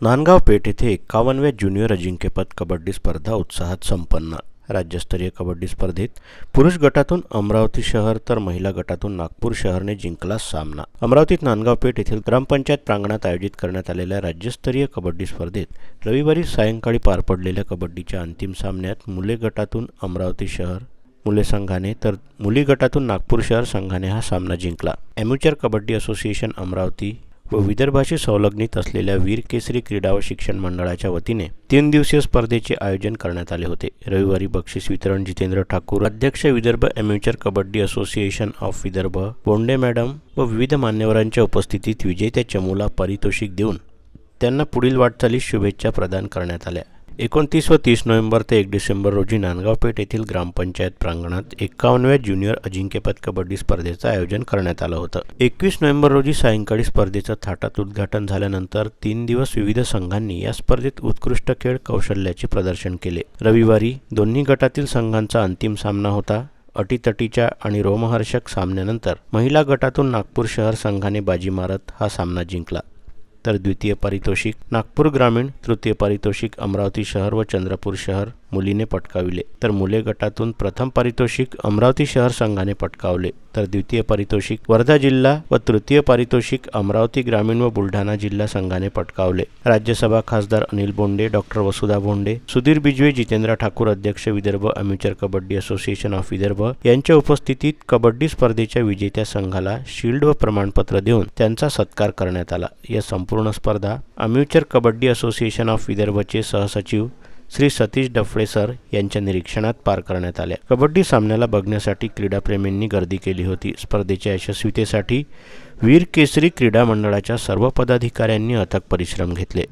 नांदगाव पेठ येथे 51व्या ज्युनियर अजिंक्यपद कबड्डी स्पर्धा उत्साहात संपन्न। राज्यस्तरीय कबड्डी स्पर्धेत पुरुष गटातून अमरावती शहर तर महिला गटातून नागपूर शहरने जिंकला सामना। अमरावतीत नांदगाव पेठ येथील ग्रामपंचायत प्रांगणात आयोजित करण्यात आलेल्या राज्यस्तरीय कबड्डी स्पर्धेत रविवारी सायंकाळी पार पडलेल्या कबड्डीच्या अंतिम सामन्यात मुले गटातून अमरावती शहर मुले संघाने तर मुली गटातून नागपूर शहर संघाने हा सामना जिंकला। ॲम्युचर कबड्डी असोसिएशन अमरावती व विदर्भाशी संलग्नित असलेल्या वीर केसरी क्रीडा व शिक्षण मंडळाच्या वतीने 3 दिवसीय स्पर्धेचे आयोजन करण्यात आले होते। रविवारी बक्षीस वितरण जितेंद्र ठाकूर, अध्यक्ष Vidarbha amateur kabaddi association of Vidarbha Bonde madam व विविध मान्यवरांच्या उपस्थितीत विजेत्या चमूला पारितोषिक देऊन त्यांना पुढील वाटचालीस शुभेच्छा प्रदान करण्यात आल्या। 29 व 30 नोव्हेंबर ते 1 डिसेंबर रोजी नांदगाव पेठ येथील ग्रामपंचायत प्रांगणात 51व्या ज्युनियर अजिंक्यपद कबड्डी स्पर्धेचं आयोजन करण्यात आलं होतं। 21 नोव्हेंबर रोजी सायंकाळी स्पर्धेचं थाटात उद्घाटन झाल्यानंतर 3 दिवस विविध संघांनी या स्पर्धेत उत्कृष्ट खेळ कौशल्याचे प्रदर्शन केले। रविवारी दोन्ही गटातील संघांचा अंतिम सामना होता। अटीतटीच्या आणि रोमहर्षक सामन्यानंतर महिला गटातून नागपूर शहर संघाने बाजी मारत हा सामना जिंकला, तर द्वितीय पारितोषिक नागपूर ग्रामीण, तृतीय पारितोषिक अमरावती शहर व चंद्रपूर शहर मुलीने पटकाविले, तर मुले गटातून प्रथम पारितोषिक अमरावती शहर संघाने पटकावले, तर द्वितीय पारितोषिक वर्धा जिल्हा व तृतीय पारितोषिक अमरावती ग्रामीण व बुलढाणा जिल्हा संघाने पटकावले। राज्यसभा खासदार अनिल बोंडे, डॉक्टर वसुधा बोंडे, सुधीर बिजवे, जितेंद्र ठाकूर, अध्यक्ष Vidarbha amateur kabaddi association of Vidarbha यांच्या उपस्थितीत कबड्डी स्पर्धेच्या विजेत्या संघाला शील्ड व प्रमाणपत्र देऊन त्यांचा सत्कार करण्यात आला। या संपूर्ण स्पर्धा ॲम्युचर कबड्डी असोसिएशन ऑफ विदर्भचे सहसचिव श्री सतीश डफळे सर यांच्या निरीक्षणात पार करण्यात आल्या। कबड्डी सामन्याला बघण्यासाठी क्रीडाप्रेमींनी गर्दी केली होती। स्पर्धेच्या यशस्वीतेसाठी वीर केसरी क्रीडा मंडळाच्या सर्व पदाधिकाऱ्यांनी अथक परिश्रम घेतले।